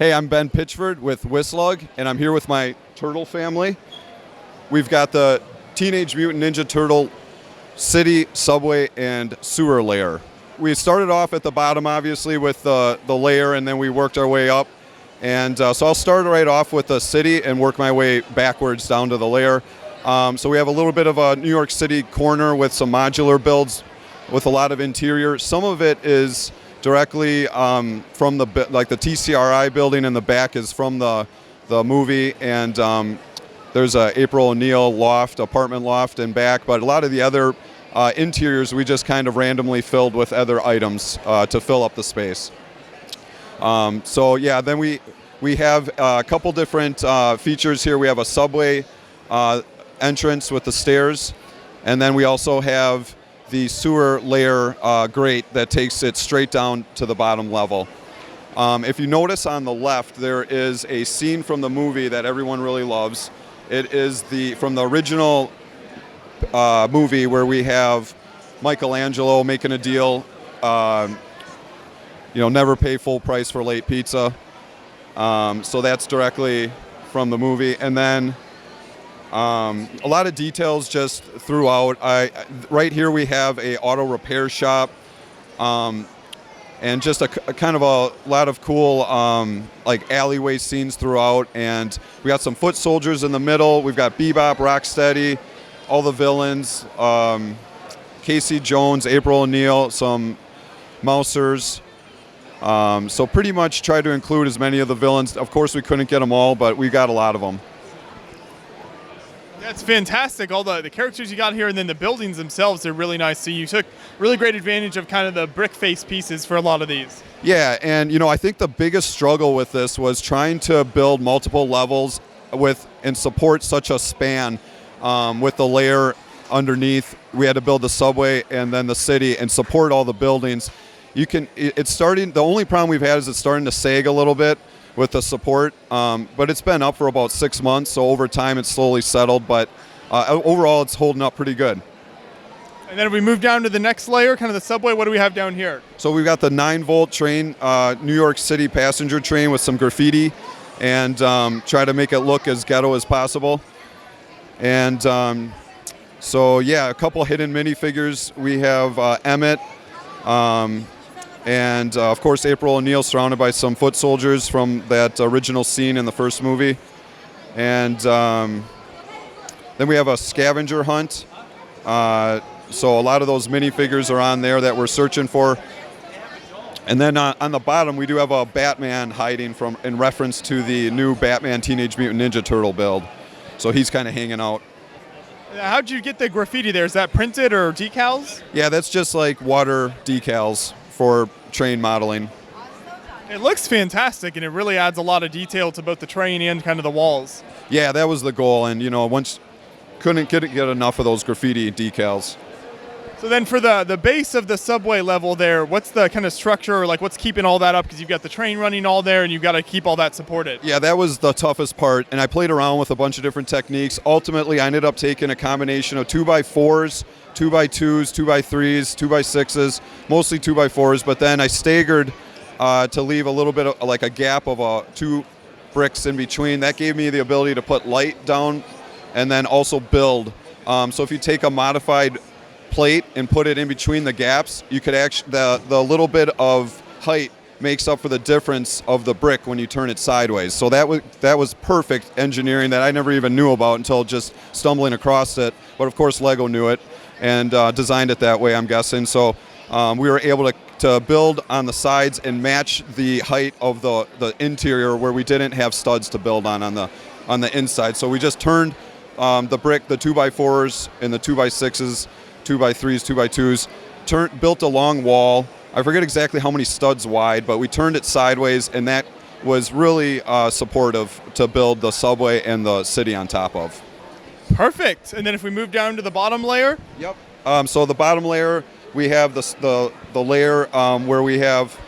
Hey, I'm Ben Pitchford with Whislug, and I'm here with my turtle family. We've got the Teenage Mutant Ninja Turtle City, Subway, and Sewer Lair. We started off at the bottom, obviously, with the lair, and then we worked our way up. And so I'll start right off with the city and work my way backwards down to the lair. So we have a little bit of a New York City corner with some modular builds with a lot of interior. Some of it is directly from the TCRI building in the back is from the movie, and there's a April O'Neil loft, apartment loft in back, but a lot of the other interiors we just kind of randomly filled with other items to fill up the space. So yeah, then we have a couple different features here. We have a subway entrance with the stairs, and then we also have the sewer layer grate that takes it straight down to the bottom level. If you notice on the left, there is a scene from the movie that everyone really loves. It is from the original movie where we have Michelangelo making a deal, never pay full price for late pizza. So that's directly from the movie. And then a lot of details just throughout. Right here we have a auto repair shop, and just a kind of a lot of cool like alleyway scenes throughout. And we got some foot soldiers in the middle. We've got Bebop, Rocksteady, all the villains, Casey Jones, April O'Neil, some Mousers. So pretty much try to include as many of the villains. Of course, we couldn't get them all, but we got a lot of them. That's fantastic. All the characters you got here, and then the buildings themselves are really nice. So you took really great advantage of kind of the brick face pieces for a lot of these. Yeah, and I think the biggest struggle with this was trying to build multiple levels and support such a span with the layer underneath. We had to build the subway and then the city and support all the buildings. It's starting. The only problem we've had is it's starting to sag a little bit with the support, but it's been up for about 6 months, so over time it's slowly settled, but overall it's holding up pretty good. And then if we move down to the next layer, kind of the subway, what do we have down here? So we've got the 9-volt train, New York City passenger train with some graffiti, and try to make it look as ghetto as possible. And so yeah, a couple hidden minifigures. We have Emmett, and of course April O'Neil surrounded by some foot soldiers from that original scene in the first movie. And then we have a scavenger hunt. So a lot of those minifigures are on there that we're searching for. And then on the bottom we do have a Batman hiding in reference to the new Batman Teenage Mutant Ninja Turtle build. So he's kind of hanging out. How'd you get the graffiti there? Is that printed or decals? Yeah, that's just like water decals for train modeling. It looks fantastic, and it really adds a lot of detail to both the train and kind of the walls. Yeah, that was the goal, and once couldn't get enough of those graffiti decals. So then for the base of the subway level there, what's the kind of structure, like what's keeping all that up? Because you've got the train running all there, and you've got to keep all that supported. Yeah, that was the toughest part, and I played around with a bunch of different techniques. Ultimately, I ended up taking a combination of 2x4s, 2x2s, 2x3s, 2x6s, mostly 2x4s, but then I staggered to leave a little bit of like a gap of 2 bricks in between. That gave me the ability to put light down and then also build. So if you take a modified plate and put it in between the gaps, you could actually the little bit of height makes up for the difference of the brick when you turn it sideways. So that was perfect engineering that I never even knew about until just stumbling across it. But of course Lego knew it and designed it that way, I'm guessing. So we were able to build on the sides and match the height of the interior where we didn't have studs to build on the inside. So we just turned the brick, the 2x4s and the 2x6s, 2x3s, 2x2s, built a long wall. I forget exactly how many studs wide, but we turned it sideways, and that was really supportive to build the subway and the city on top of. Perfect. And then if we move down to the bottom layer? Yep. So the bottom layer, we have the layer where we have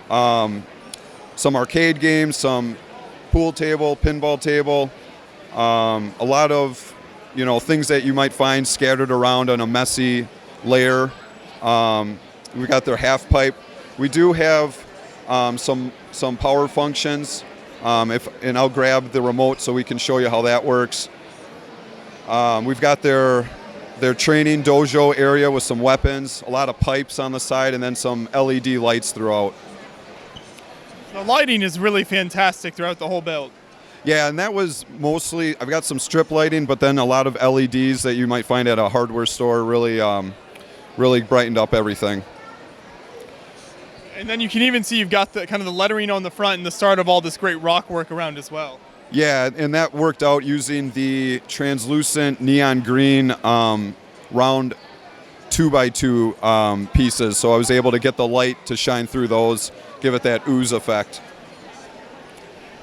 some arcade games, some pool table, pinball table, a lot of things that you might find scattered around on a messy layer. We got their half pipe. We do have some power functions And I'll grab the remote so we can show you how that works. We've got their training dojo area with some weapons, a lot of pipes on the side, and then some LED lights throughout. The lighting is really fantastic throughout the whole build. Yeah, and that was mostly, I've got some strip lighting, but then a lot of LEDs that you might find at a hardware store really brightened up everything. And then you can even see you've got the kind of the lettering on the front and the start of all this great rock work around as well. Yeah, and that worked out using the translucent neon green round 2x2 pieces. So I was able to get the light to shine through those, give it that ooze effect.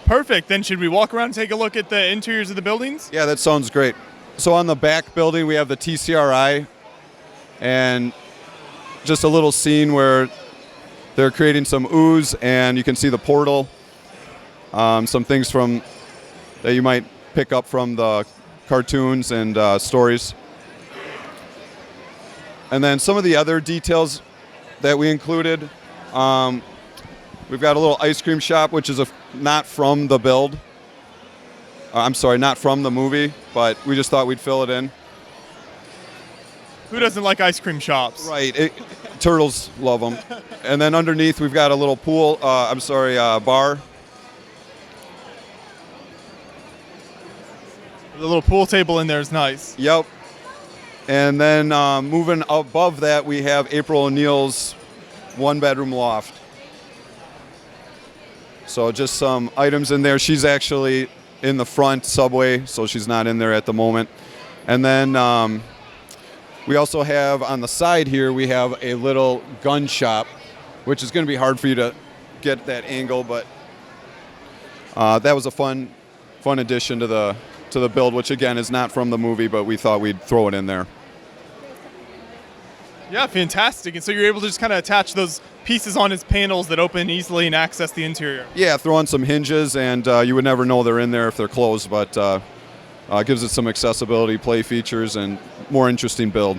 Perfect. Then should we walk around and take a look at the interiors of the buildings? Yeah, that sounds great. So on the back building, we have the TCRI, and just a little scene where they're creating some ooze, and you can see the portal. Some things that you might pick up from the cartoons and stories. And then some of the other details that we included. We've got a little ice cream shop, which is not from the build. Not from the movie, but we just thought we'd fill it in. Who doesn't like ice cream shops? Right. Turtles love them. And then underneath, we've got a little bar. The little pool table in there is nice. Yep. And then moving above that, we have April O'Neil's one-bedroom loft. So just some items in there. She's actually in the front subway, so she's not in there at the moment. And then we also have on the side here, we have a little gun shop, which is going to be hard for you to get that angle, but that was a fun addition to the build, which again is not from the movie, but we thought we'd throw it in there. Yeah, fantastic. And so you're able to just kind of attach those pieces on its panels that open easily and access the interior. Yeah, throw on some hinges, and you would never know they're in there if they're closed, but gives it some accessibility, play features, and more interesting build.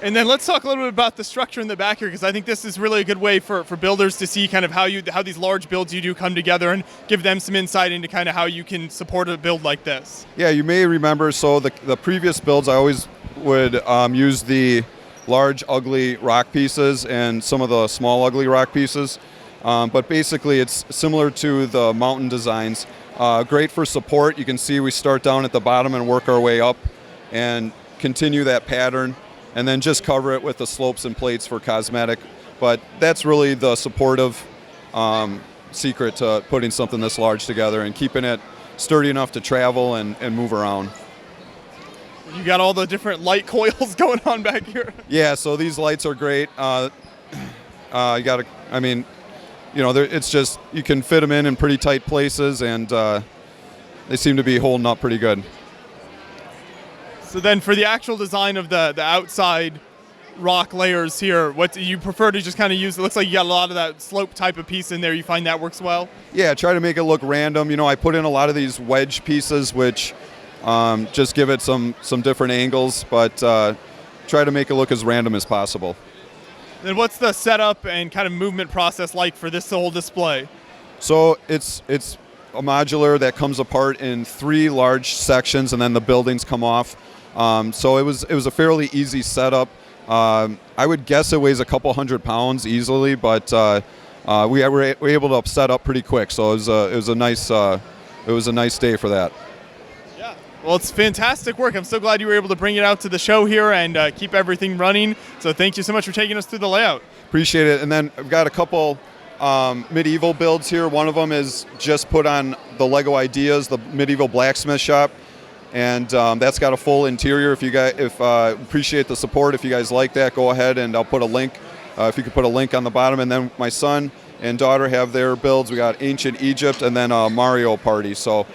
And then let's talk a little bit about the structure in the back here, because I think this is really a good way for builders to see kind of how these large builds you do come together and give them some insight into kind of how you can support a build like this. Yeah, you may remember, so the previous builds, I always would use the large, ugly rock pieces and some of the small, ugly rock pieces. But basically, it's similar to the mountain designs. Great for support. You can see we start down at the bottom and work our way up and continue that pattern, and then just cover it with the slopes and plates for cosmetic. But that's really the supportive secret to putting something this large together and keeping it sturdy enough to travel and move around. You got all the different light coils going on back here. Yeah, so these lights are great. It's just, you can fit them in pretty tight places, and they seem to be holding up pretty good. So then for the actual design of the outside rock layers here, what do you prefer to just kind of use? It looks like you got a lot of that slope type of piece in there. You find that works well? Yeah, try to make it look random. I put in a lot of these wedge pieces, which just give it some different angles, but try to make it look as random as possible. Then what's the setup and kind of movement process like for this whole display? So it's a modular that comes apart in 3 large sections, and then the buildings come off. So it was a fairly easy setup. I would guess it weighs a couple 100 pounds easily, but we were able to set up pretty quick. So it was a nice day for that. Yeah. Well, it's fantastic work. I'm so glad you were able to bring it out to the show here and keep everything running. So thank you so much for taking us through the layout. Appreciate it. And then I've got a couple medieval builds here. One of them is just put on the Lego Ideas, the medieval blacksmith shop, and that's got a full interior. If appreciate the support. If you guys like that, go ahead and I'll put a link. If you could put a link on the bottom, and then my son and daughter have their builds. We got Ancient Egypt and then a Mario Party. So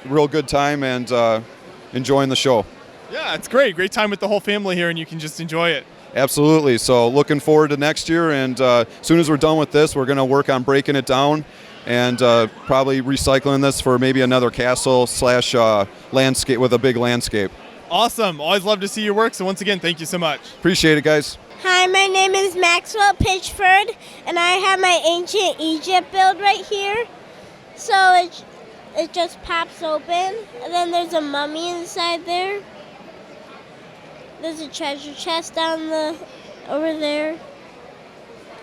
real good time and enjoying the show. Yeah, it's great. Great time with the whole family here, and you can just enjoy it. Absolutely. So looking forward to next year, and as soon as we're done with this, we're going to work on breaking it down and probably recycling this for maybe another castle / landscape with a big landscape. Awesome. Always love to see your work. So once again, thank you so much. Appreciate it, guys. Hi, my name is Maxwell Pitchford, and I have my Ancient Egypt build right here. So it just pops open, and then there's a mummy inside there. There's a treasure chest over there.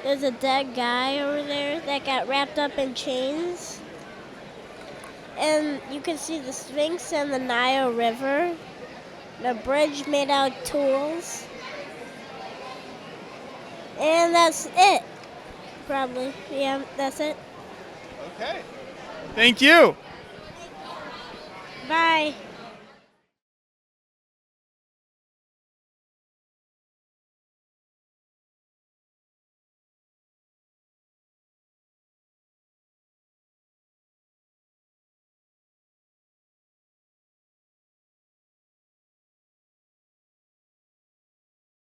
There's a dead guy over there that got wrapped up in chains. And you can see the Sphinx and the Nile River. The bridge made out of tools. And that's it. Probably. Yeah, that's it. Okay. Thank you. Bye.